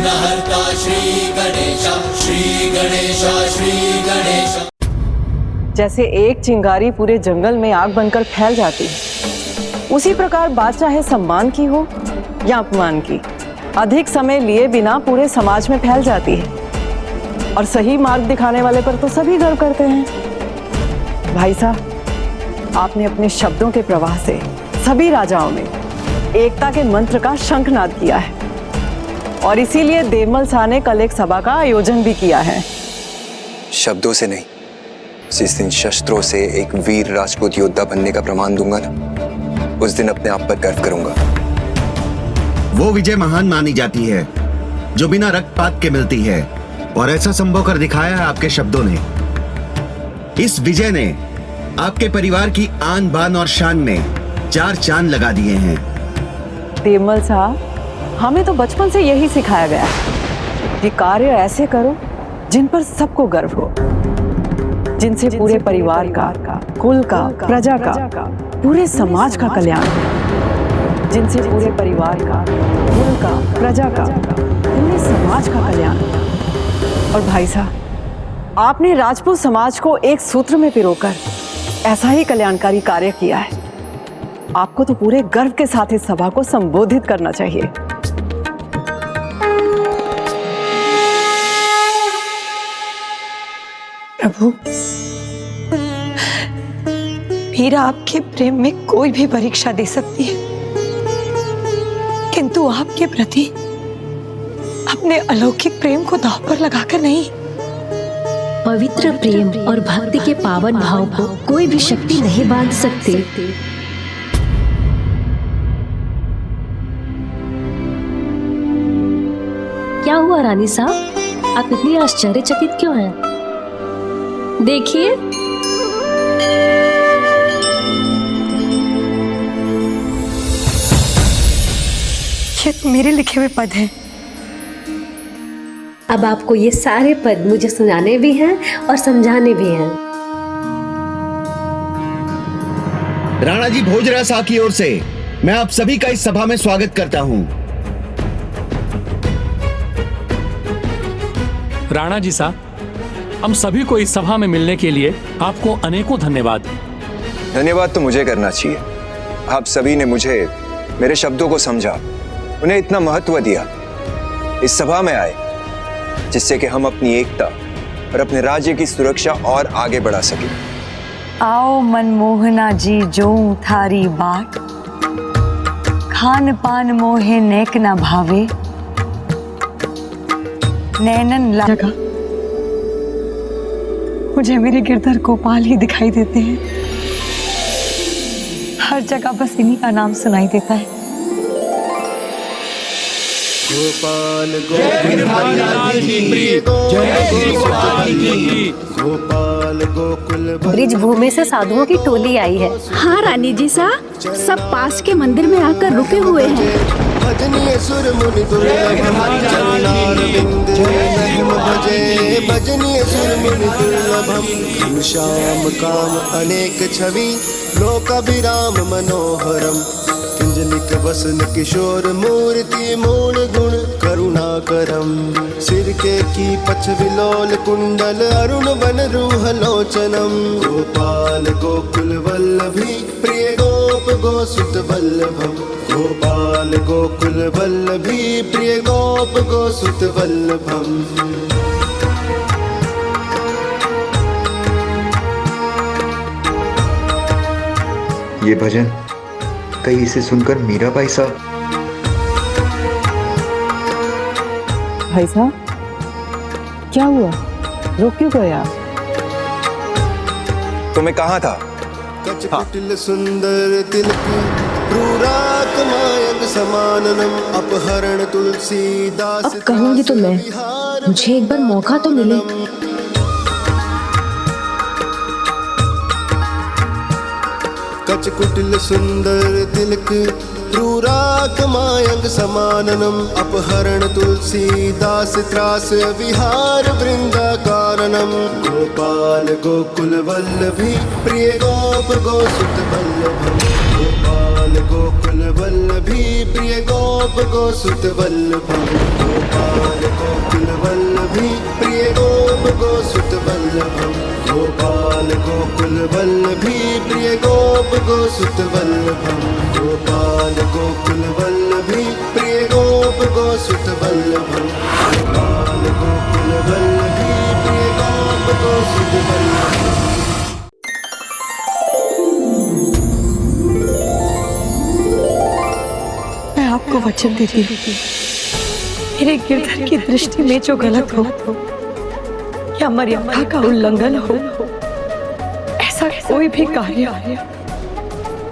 विघ्नहर्ता श्री गणेश, श्री गणेश, श्री गणेश। जैसे एक चिंगारी पूरे जंगल में आग बनकर फैल जाती है, उसी प्रकार बात चाहे सम्मान की हो या अपमान की, अधिक समय लिए बिना पूरे समाज में फैल जाती है। और सही मार्ग दिखाने वाले पर तो सभी गर्व करते हैं। भाई साहब, आपने अपने शब्दों के प्रवाह से सभी राजाओं में एकता के मंत्र का शंखनाद किया है, और इसीलिए देवमल शाह ने कल एक सभा का आयोजन भी किया है। शब्दों से नहीं, जिस दिन शस्त्रों से एक वीर राजपूत योद्धा बनने का प्रमाण दूंगा ना, उस दिन अपने आप पर गर्व करूंगा। वो विजय महान मानी जाती है जो बिना रक्तपात के मिलती है, और ऐसा संभव कर दिखाया है आपके शब्दों ने। इस विजय ने आपके परिवार की आन बान और शान में 4 चांद लगा दिए हैं। देवमल साहब, हमें तो बचपन से यही सिखाया गया है कि कार्य ऐसे करो जिन पर सबको गर्व हो, जिनसे पूरे परिवार का, कुल का, प्रजा का, पूरे समाज का कल्याण हो, जिनसे पूरे परिवार का, कुल का, प्रजा का, पूरे समाज का कल्याण हो। और भाई साहब, आपने राजपूत समाज को एक सूत्र में पिरोकर ऐसा ही कल्याणकारी कार्य किया है। आपको तो पूरे गर्व के साथ इस सभा को संबोधित करना चाहिए। प्रभु, मीरा आपके प्रेम में कोई भी परीक्षा दे सकती है, किंतु आपके प्रति अपने अलौकिक प्रेम को दांव पर लगाकर नहीं। पवित्र प्रेम और भक्ति के पावन भाव को कोई भी शक्ति नहीं बांध सकती। क्या हुआ रानी साहब, आप इतनी आश्चर्यचकित क्यों हैं? देखिए, ये तो मेरे लिखे हुए पद हैं। अब आपको ये सारे पद मुझे सुनाने भी हैं और समझाने भी हैं। राणा जी भोजराज शाह की ओर से मैं आप सभी का इस सभा में स्वागत करता हूं। राणा जी साहब, हम सभी को इस सभा में मिलने के लिए आपको अनेकों धन्यवाद। धन्यवाद तो मुझे करना चाहिए। आप सभी ने मुझे, मेरे शब्दों को समझा, उन्हें इतना महत्व दिया, इस सभा में आए, जिससे कि हम अपनी एकता और अपने राज्य की सुरक्षा और आगे बढ़ा सकें। आओ मनमोहना जी जो थारी बाट, खान पान मोहे नेक न भावे, नैनन लगा। मुझे मेरे गिरधर गोपाल ही दिखाई देते हैं, हर जगह बस इन्हीं का नाम सुनाई देता है। गोपाल गोकुल गोपाल गोकुल। ब्रिज भूमि से साधुओं की टोली आई है। हाँ रानी जी सा, सब पास के मंदिर में आकर रुके हुए हैं। भजनीय सुर मुनि दुर्लभम चरणारविंद महिम भजे, भजनीय सुर मुनि दुर्लभम घनश्याम काम अनेक छवि, लोकाभिराम मनोहरम, किंजलिक वसन किशोर मूर्ति मूल गुण करुणाकरम, सिर के की पछ विलोल कुंडल अरुण बन रूह लोचनम, गोपाल गोकुल वल्लभी प्रिय गोप गोसुत वल्लभम, गोपाल गोकुल वल्लभी प्रिय गोप गोसुत वल्लभम। ये भजन कहीं इसे सुनकर मीराबाई साहब। भाई साहब, क्या हुआ, रुक क्यों गए आप? तो मैं कहाँ था? कचकुटिल सुंदर तिलक क्रूराक मायक समाननम, अपहरण तुलसीदास। अब कहूंगी तो मैं, मुझे एक बार मौका तो मिले। कचकुटिल सुंदर तिलक क्रूराक मायंग समाननम, अपहरण तुलसीदास त्रास विहार वृंदा कारणम, गोपाल गोकुल वल्लभी प्रिय गोप गोसुत वल्लभम, गोपाल गोकुल वल्लभी प्रिय गोप गोसुत वल्लभम, गोपाल सुत वल्लभम गोपाल गोकुल वल्लभी प्रिय गोप गोसुत वल्लभम। मैं आपको वचन देती हूँ, मेरे गिरधर की दृष्टि में जो गलत हो या मर्यादा का उल्लंघन हो, ऐसा कोई भी कार्य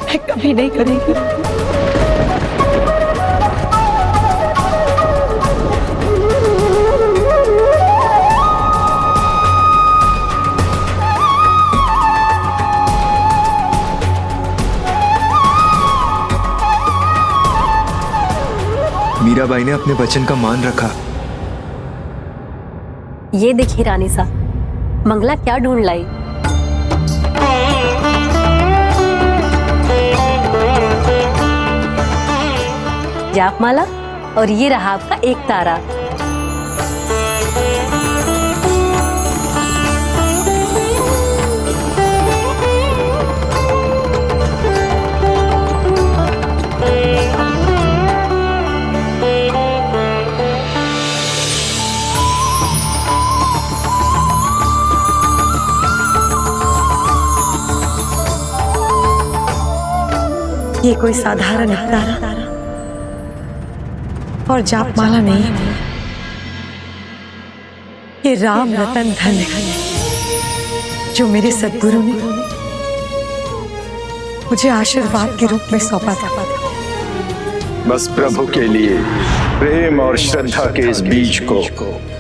मैं कभी नहीं करेगी। मीराबाई ने अपने वचन का मान रखा। ये देखिए रानी साहब, मंगला क्या ढूंढ लाई। जापमाला, और ये रहा आपका एक तारा। ये कोई साधारण तारा और जापमाला नहीं, ये राम रतन धन है जो मेरे सद्गुरु ने मुझे आशीर्वाद के रूप में सौंपा था। बस प्रभु के लिए प्रेम और श्रद्धा के इस बीज को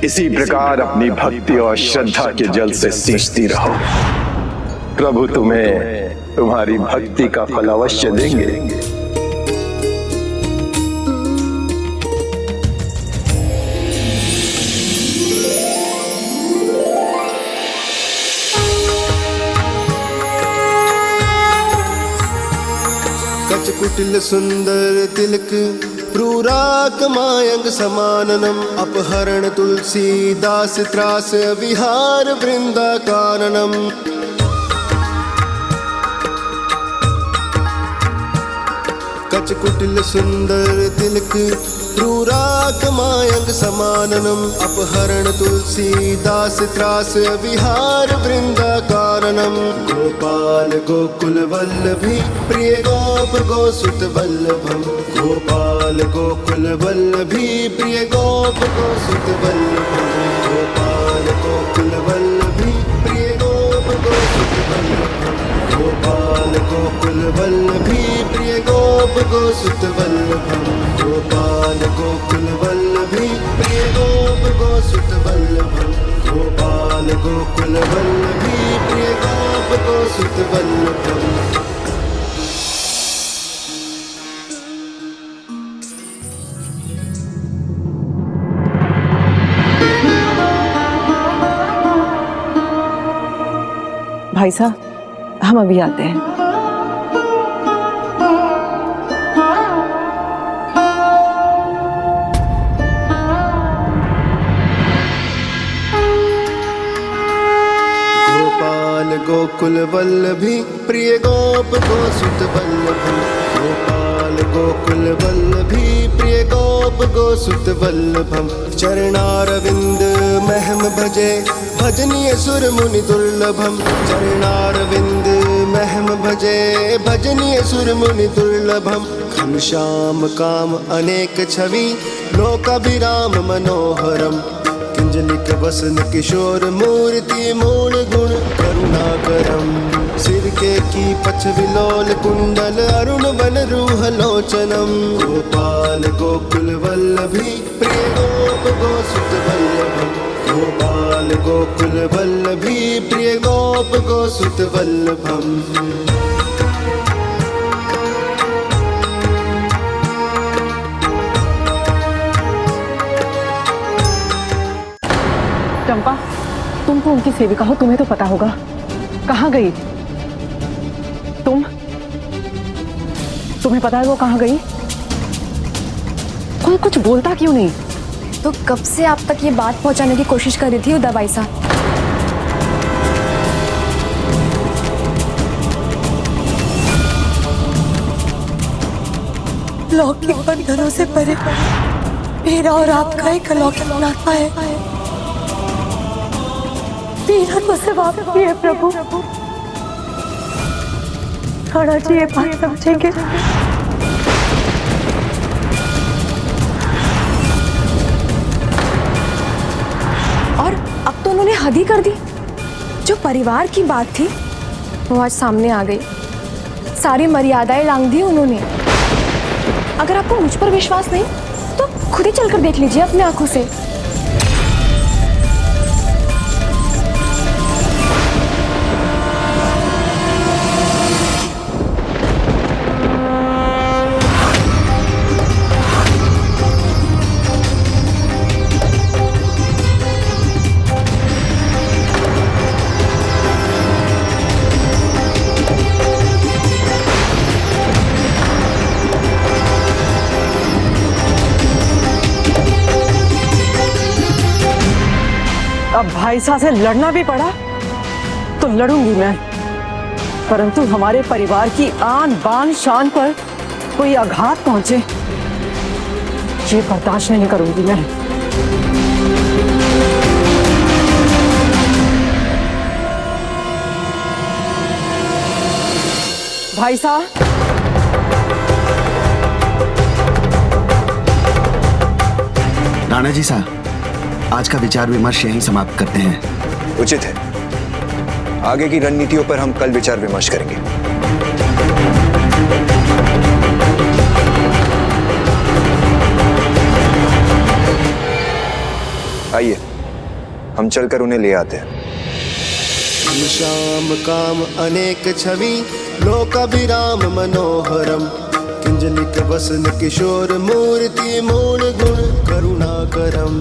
इसी प्रकार अपनी भक्ति और श्रद्धा के जल से सींचती रहो। प्रभु तुम्हें तुम्हारी भक्ति का फल अवश्य देंगे। कचकुटिल सुंदर तिलक प्रूराक मायंग समाननम अपहरण तुलसीदास त्रास विहार वृंदा काननम। कचकुटिल सुंदर तिलक प्रूराक मायंग समाननम अपहरण तुलसीदास त्रास विहार वृंदा काननम। गोपाल गोकुल वल्लभी प्रिय गोप गोसुत वल्लभम गोपाल गोकुल वल्लभी प्रिय गोप गोसुत वल्लभम गोपाल गोकुल वल्लभी प्रिय गोप गोसुत वल्लभम गोपाल गोकुल वल्लभी प्रिय गोप गोसुत वल्लभम गोपाल गोकुल वल्लभी प्रिय गोप गोसुत वल्लभम गोपाल गोकुल वल्लभी प्रिय गोप गोसुत वल्लभम। भाई साहब, हम अभी आते हैं। गोपाल गोकुल वल्लभी प्रिय गोप गोसुत वल्लभम गोपाल गोकुल वल्लभी प्रिय गोप गोसुत वल्लभम। चरणारविंद महम भजे भजनीय सुर मुनि दुर्लभम चरणारविंद महम भजे भजनीय सुर मुनि दुर्लभम। घनश्याम काम अनेक छवि लोकाभिराम मनोहरम किंजलिक वसन किशोर मूर्ति मूल गुण करुणाकरम। सिर के की पछ विलोल कुंडल अरुण बन रूह लोचनम। गोपाल गोकुल वल्लभी प्रिय गोप गोसुत वल्लभम गोपाल गोकुल वल्लभी प्रिय गोप गोसुत वल्लभम। चंपा, तुम तो उनकी सेविका हो, तुम्हें तो पता होगा। कहाँ गई? तुम्हें पता है वो कहाँ गई? कोई कुछ बोलता क्यों नहीं? तो कब से आप तक ये बात पहुंचाने की कोशिश कर रही थी उदयबाई साहब। लौकिक बंधनों से परे मेरा और आपका इकलौता नाता है। मेरा तो सिर्फ आप ही है प्रभु। राणा जी ये बात समझेंगे। और अब तो उन्होंने हद ही कर दी। जो परिवार की बात थी वो आज सामने आ गई। सारी मर्यादाएं लांघ दी उन्होंने। अगर आपको मुझ पर विश्वास नहीं तो खुद ही चलकर देख लीजिए अपनी आंखों से। अब भाई साहब से लड़ना भी पड़ा तो लड़ूंगी मैं, परंतु हमारे परिवार की आन बान शान पर कोई आघात पहुंचे ये बर्दाश्त नहीं करूंगी मैं। भाई साहब, राणा जी साहब, आज का विचार विमर्श यहीं समाप्त करते हैं। उचित है। आगे की रणनीतियों पर हम कल विचार विमर्श करेंगे। आइए हम चलकर उन्हें ले आते हैं। श्याम काम अनेक छवि लोकाभिराम मनोहरम किंजलिक वसन किशोर मूर्ति मूल गुण करुणाकरम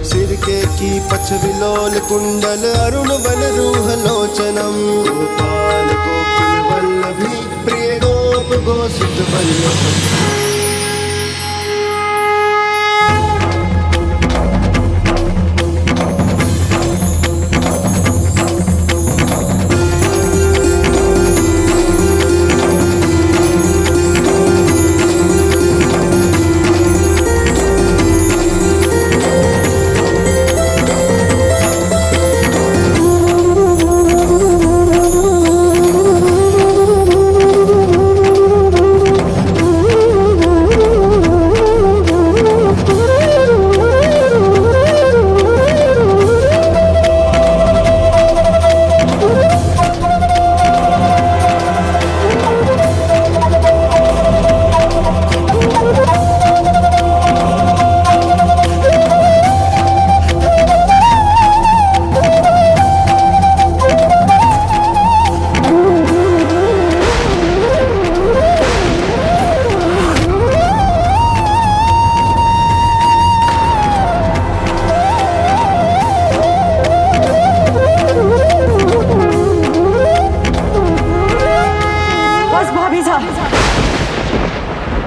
सिर के की पछ विलोल कुंडल अरुण बन रूह लोचनम गोपाल गोकुल वल्लभी प्रिय गोप गोसुत वल्लभ।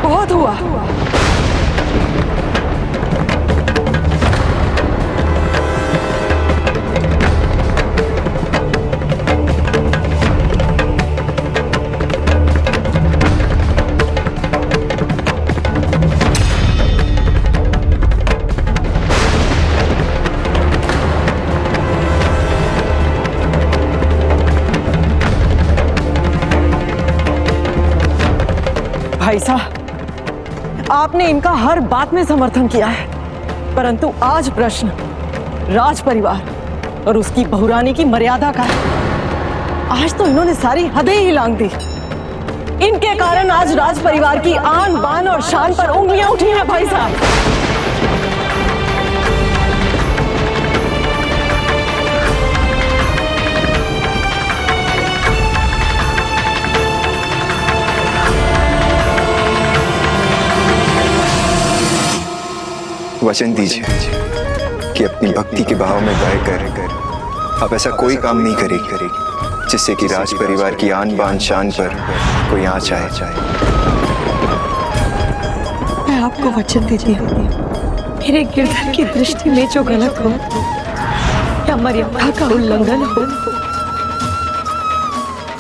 बहुत हुआ। भाई साहब, आपने इनका हर बात में समर्थन किया है, परंतु आज प्रश्न राज परिवार और उसकी बहुरानी की मर्यादा का है। आज तो इन्होंने सारी हदें ही लांघ दी। इनके कारण आज राज परिवार की आन बान और शान पर उंगलियां उठी हैं भाई साहब। वचन दीजिए कि अपनी भक्ति के भाव में बह कर आप ऐसा कोई काम नहीं करेगी जिससे कि राज परिवार की आन बान शान पर कोई आँच आए। मैं आपको वचन देती हूँ, मेरे गिरधर की दृष्टि में जो गलत हो या मर्यादा का उल्लंघन हो,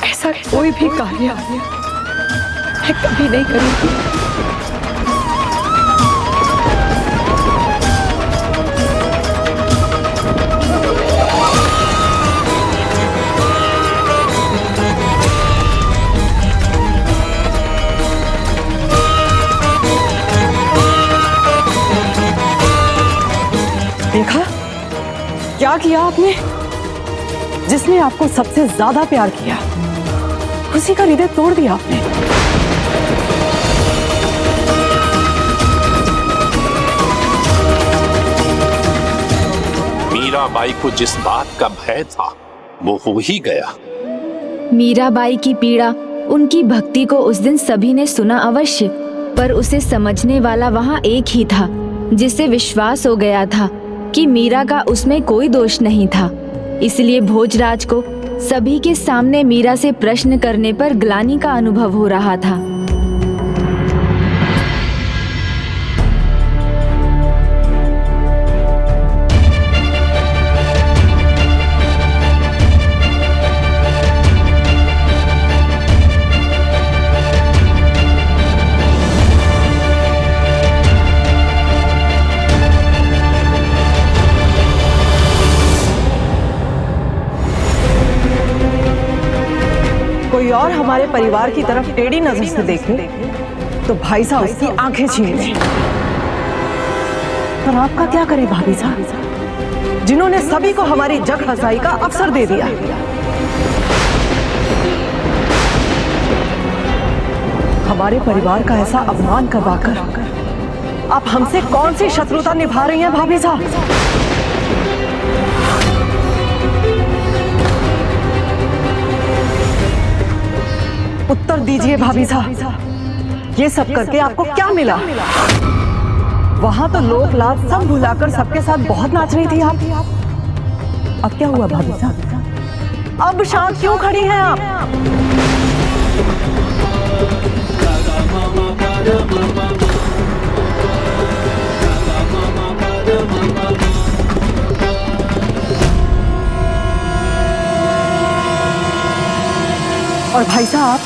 ऐसा कोई भी कार्य मैं कभी नहीं करूंगी। देखा क्या किया आपने? जिसने आपको सबसे ज्यादा प्यार किया उसी का हृदय तोड़ दिया आपने। मीराबाई को जिस बात का भय था वो हो ही गया। मीराबाई की पीड़ा, उनकी भक्ति को उस दिन सभी ने सुना अवश्य, पर उसे समझने वाला वहाँ एक ही था, जिसे विश्वास हो गया था कि मीरा का उसमें कोई दोष नहीं था। इसलिए भोजराज को सभी के सामने मीरा से प्रश्न करने पर ग्लानि का अनुभव हो रहा था। कोई और हमारे परिवार की तरफ टेढ़ी नजर से देखे तो भाई साहब उसकी आंखें छीन लें। पर आपका क्या करे भाभी साहब, जिन्होंने सभी को हमारी जग हंसाई का अवसर दे दिया। हमारे परिवार का ऐसा अपमान करवाकर आप हमसे कौन सी शत्रुता निभा रही हैं भाभी साहब? उत्तर दीजिए भाभी साहब, ये सब करके आपको क्या मिला? वहां तो लोक लाज सब भुलाकर सबके साथ बहुत नाच रही थी आप। अब क्या हुआ भाभी साहब? अब शांत क्यों खड़ी हैं आप? और भाई साहब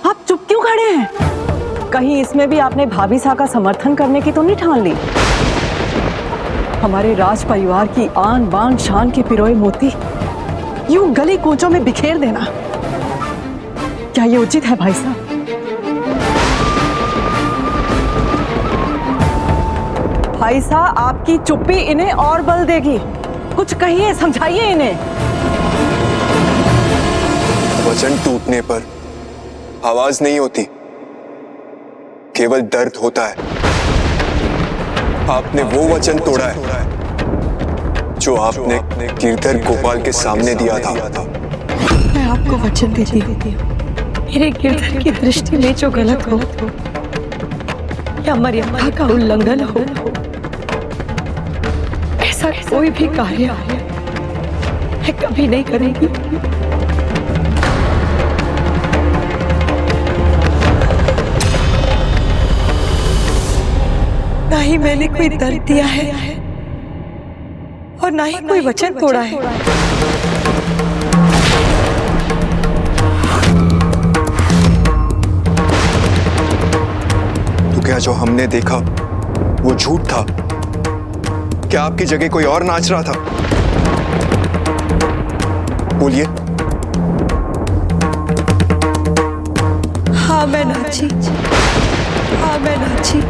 आप चुप क्यों खड़े हैं? कहीं इसमें भी आपने भाभी साहब का समर्थन करने की तो नहीं ठान ली? हमारे राज परिवार की आन बान शान के पिरोए मोती यूं गली कूचों में बिखेर देना, क्या ये उचित है भाई साहब? भाई साहब आपकी चुप्पी इन्हें और बल देगी। कुछ कहिए, समझाइए इन्हें। वचन टूटने पर आवाज नहीं होती, केवल दर्द होता है। आपने वो वचन तोड़ा है जो आपने गिरधर गोपाल के सामने दिया था। मैं आपको वचन देती हूँ, मेरे गिरधर की दृष्टि में जो गलत हो या मर्यादा का उल्लंघन हो, ऐसा कोई भी कार्य मैं कभी नहीं करूंगी। ना ही मैंने कोई दर्द दिया है और ना ही कोई वचन तोड़ा है। तो क्या जो हमने देखा वो झूठ था? क्या आपकी जगह कोई और नाच रहा था? बोलिए। हाँ मैं नाची, हाँ मैं नाची।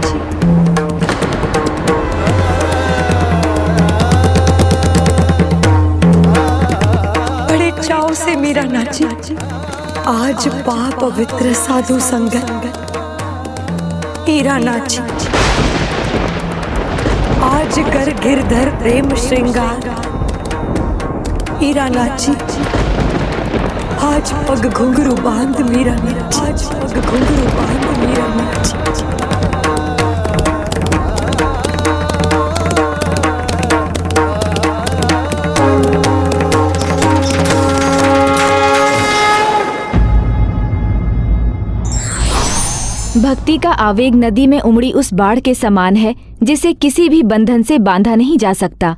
बड़े चाव से मीरा नाची। आज पाप पवित्र साधु संगत मीरा नाची। आज कर गिरधर प्रेम श्रृंगार मीरा नाची। आज पग घुंघरू बांध मीरा नाची। आज पग घुंघरू बांध मीरा नाची। भक्ति का आवेग नदी में उमड़ी उस बाढ़ के समान है जिसे किसी भी बंधन से बांधा नहीं जा सकता।